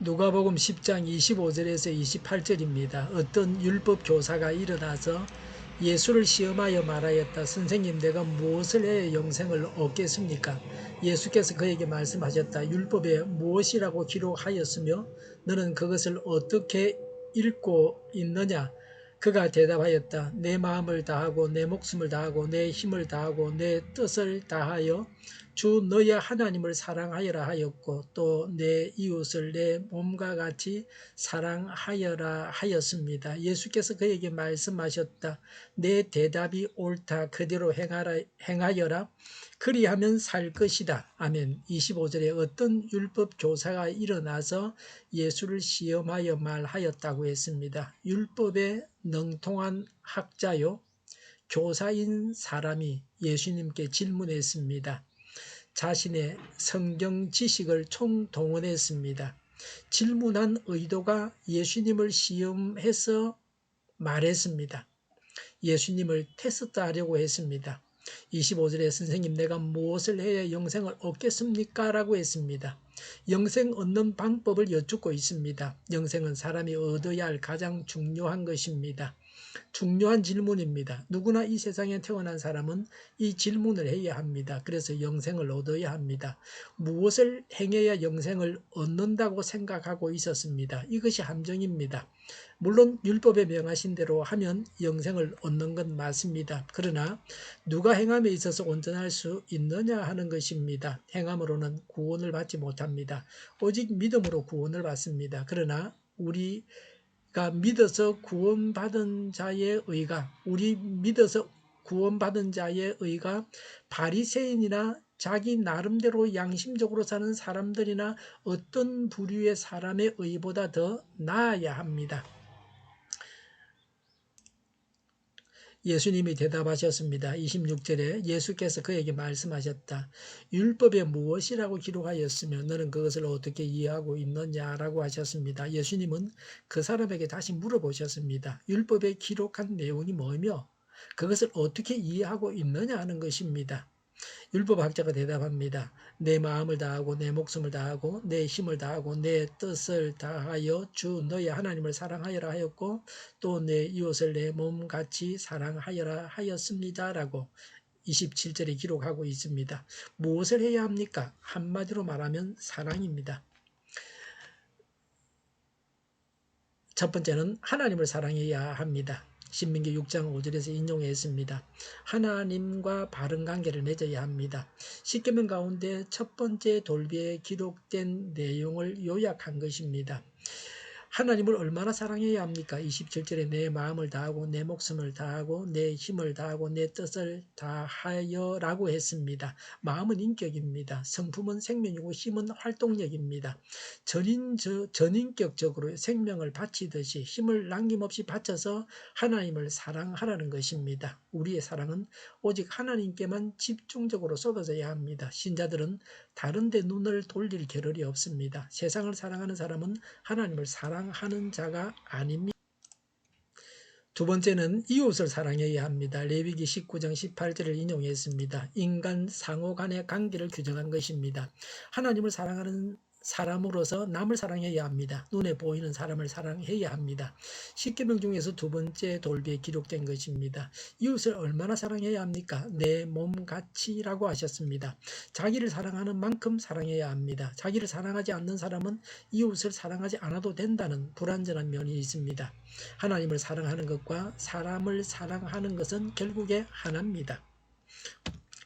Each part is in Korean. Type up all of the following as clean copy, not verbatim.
누가복음 10장 25절에서 28절입니다. 어떤 율법 교사가 일어나서 예수를 시험하여 말하였다. 선생님, 내가 무엇을 해야 영생을 얻겠습니까? 예수께서 그에게 말씀하셨다. 율법에 무엇이라고 기록하였으며 너는 그것을 어떻게 읽고 있느냐? 그가 대답하였다. 내 마음을 다하고 내 목숨을 다하고 내 힘을 다하고 내 뜻을 다하여 주 너의 하나님을 사랑하여라 하였고 또 내 이웃을 내 몸과 같이 사랑하여라 하였습니다. 예수께서 그에게 말씀하셨다. 내 대답이 옳다. 그대로 행하여라. 그리하면 살 것이다. 아멘. 25절에 어떤 율법 교사가 일어나서 예수를 시험하여 말하였다고 했습니다. 율법에 능통한 학자요 교사인 사람이 예수님께 질문했습니다. 자신의 성경 지식을 총동원했습니다. 질문한 의도가 예수님을 시험해서 말했습니다. 예수님을 테스트하려고 했습니다. 25절에 선생님, 내가 무엇을 해야 영생을 얻겠습니까? 라고 했습니다. 영생 얻는 방법을 여쭙고 있습니다. 영생은 사람이 얻어야 할 가장 중요한 것입니다. 중요한 질문입니다. 누구나 이 세상에 태어난 사람은 이 질문을 해야 합니다. 그래서 영생을 얻어야 합니다. 무엇을 행해야 영생을 얻는다고 생각하고 있었습니다. 이것이 함정입니다. 물론 율법에 명하신 대로 하면 영생을 얻는 건 맞습니다. 그러나 누가 행함에 있어서 온전할 수 있느냐 하는 것입니다. 행함으로는 구원을 받지 못합니다. 오직 믿음으로 구원을 받습니다. 그러나 우리가 믿어서 구원받은 자의 의가, 우리 믿어서 구원받은 자의 의가 바리새인이나 자기 나름대로 양심적으로 사는 사람들이나 어떤 부류의 사람의 의보다 더 나아야 합니다. 예수님이 대답하셨습니다. 26절에 예수께서 그에게 말씀하셨다. 율법에 무엇이라고 기록하였으며 너는 그것을 어떻게 이해하고 있느냐라고 하셨습니다. 예수님은 그 사람에게 다시 물어보셨습니다. 율법에 기록한 내용이 뭐며 그것을 어떻게 이해하고 있느냐 하는 것입니다. 율법학자가 대답합니다. 내 마음을 다하고 내 목숨을 다하고 내 힘을 다하고 내 뜻을 다하여 주 너의 하나님을 사랑하여라 하였고 또 내 이웃을 내 몸같이 사랑하여라 하였습니다. 라고 27절에 기록하고 있습니다. 무엇을 해야 합니까? 한마디로 말하면 사랑입니다. 첫 번째는 하나님을 사랑해야 합니다. 신명기 6장 5절에서 인용했습니다. 하나님과 바른 관계를 맺어야 합니다. 십계명 가운데 첫 번째 돌비에 기록된 내용을 요약한 것입니다. 하나님을 얼마나 사랑해야 합니까? 27절에 내 마음을 다하고 내 목숨을 다하고 내 힘을 다하고 내 뜻을 다하여 라고 했습니다. 마음은 인격입니다. 성품은 생명이고 힘은 활동력입니다. 전인격적으로 생명을 바치듯이 힘을 남김없이 바쳐서 하나님을 사랑하라는 것입니다. 우리의 사랑은 오직 하나님께만 집중적으로 쏟아져야 합니다. 신자들은 다른 데 눈을 돌릴 겨를이 없습니다. 세상을 사랑하는 사람은 하나님을 사랑하는 자가 아닙니다. 두 번째는 이웃을 사랑해야 합니다. 레위기 19장 18절을 인용했습니다. 인간 상호 간의 관계를 규정한 것입니다. 하나님을 사랑하는 사람으로서 남을 사랑해야 합니다. 눈에 보이는 사람을 사랑해야 합니다. 십계명 중에서 두 번째 돌비에 기록된 것입니다. 이웃을 얼마나 사랑해야 합니까? 내 몸같이라고 하셨습니다. 자기를 사랑하는 만큼 사랑해야 합니다. 자기를 사랑하지 않는 사람은 이웃을 사랑하지 않아도 된다는 불완전한 면이 있습니다. 하나님을 사랑하는 것과 사람을 사랑하는 것은 결국에 하나입니다.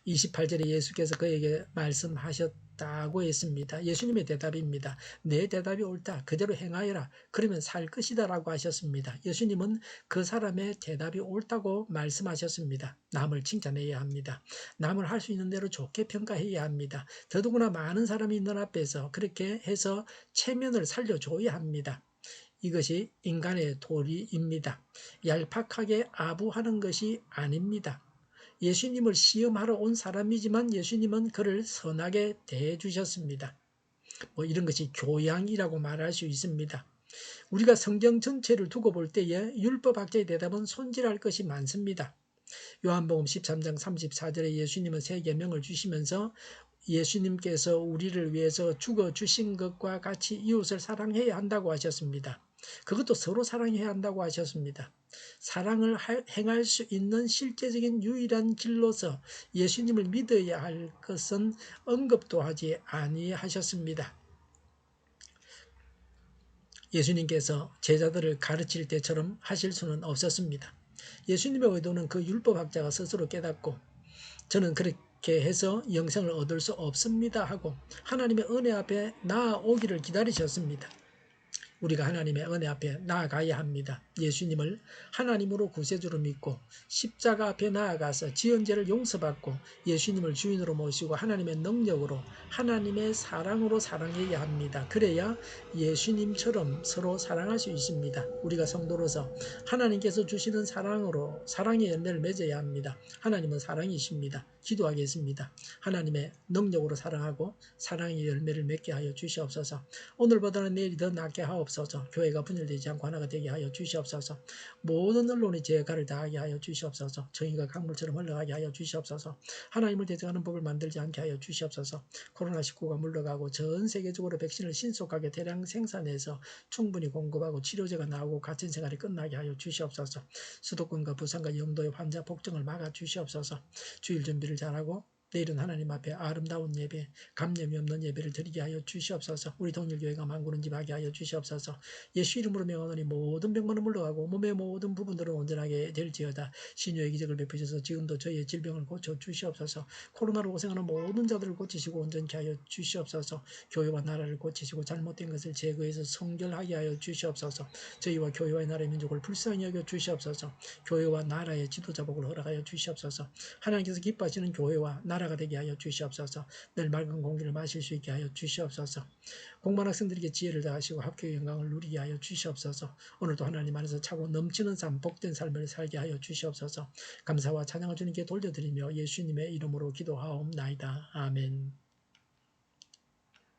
28절에 예수께서 그에게 말씀하셨다고 했습니다. 예수님의 대답입니다. 내 대답이 옳다. 그대로 행하여라. 그러면 살 것이다 라고 하셨습니다. 예수님은 그 사람의 대답이 옳다고 말씀하셨습니다. 남을 칭찬해야 합니다. 남을 할 수 있는 대로 좋게 평가해야 합니다. 더더구나 많은 사람이 있는 앞에서 그렇게 해서 체면을 살려줘야 합니다. 이것이 인간의 도리입니다. 얄팍하게 아부하는 것이 아닙니다. 예수님을 시험하러 온 사람이지만 예수님은 그를 선하게 대해주셨습니다. 이런 것이 교양이라고 말할 수 있습니다. 우리가 성경 전체를 두고 볼 때에 율법학자의 대답은 손질할 것이 많습니다. 요한복음 13장 34절에 예수님은 세 계명을 주시면서 예수님께서 우리를 위해서 죽어주신 것과 같이 이웃을 사랑해야 한다고 하셨습니다. 그것도 서로 사랑해야 한다고 하셨습니다. 사랑을 행할 수 있는 실제적인 유일한 길로서 예수님을 믿어야 할 것은 언급도 하지 아니하셨습니다. 예수님께서 제자들을 가르칠 때처럼 하실 수는 없었습니다. 예수님의 의도는 그 율법학자가 스스로 깨닫고 저는 그렇게 해서 영생을 얻을 수 없습니다 하고 하나님의 은혜 앞에 나아오기를 기다리셨습니다. 우리가 하나님의 은혜 앞에 나아가야 합니다. 예수님을 하나님으로 구세주로 믿고 십자가 앞에 나아가서 지은 죄를 용서받고 예수님을 주인으로 모시고 하나님의 능력으로 하나님의 사랑으로 사랑해야 합니다. 그래야 예수님처럼 서로 사랑할 수 있습니다. 우리가 성도로서 하나님께서 주시는 사랑으로 사랑의 열매를 맺어야 합니다. 하나님은 사랑이십니다. 기도하겠습니다. 하나님의 능력으로 사랑하고 사랑의 열매를 맺게 하여 주시옵소서. 오늘보다는 내일이 더 낫게 하옵소서. 교회가 분열되지 않고 하나가 되게 하여 주시옵소서. 모든 언론이 죄가를 다하게 하여 주시옵소서. 정의가 강물처럼 흘러가게 하여 주시옵소서. 하나님을 대적하는 법을 만들지 않게 하여 주시옵소서. 코로나19가 물러가고 전 세계적으로 백신을 신속하게 대량 생산해서 충분히 공급하고 치료제가 나오고 같은 생활이 끝나게 하여 주시옵소서. 수도권과 부산과 영도의 환자 폭증을 막아 주시옵소서. 주일 준비를 잘하고 내일은 하나님 앞에 아름다운 예배, 감염이 없는 예배를 드리게 하여 주시옵소서. 우리 동일교회가 만구는 집하게 하여 주시옵소서. 예수 이름으로 명하노니 모든 병만은 물러가고 몸의 모든 부분들은 온전하게 될지어다. 신유의 기적을 베푸셔서 지금도 저희의 질병을 고쳐 주시옵소서. 코로나로 고생하는 모든 자들을 고치시고 온전케 하여 주시옵소서. 교회와 나라를 고치시고 잘못된 것을 제거해서 성결하게 하여 주시옵소서. 저희와 교회와 나라의 민족을 불쌍히 여겨 주시옵소서. 교회와 나라의 지도자복을 허락하여 주시옵소서. 하나님께서 기뻐하시는 교회와 나라가 되게 하여 주시옵소서. 늘 맑은 공기를 마실 수 있게 하여 주시옵소서. 공부한 학생들에게 지혜를 다하시고 합격의 영광을 누리게 하여 주시옵소서. 오늘도 하나님 안에서 차고 넘치는 삶, 복된 삶을 살게 하여 주시옵소서. 감사와 찬양을 주님께 돌려드리며 예수님의 이름으로 기도하옵나이다. 아멘.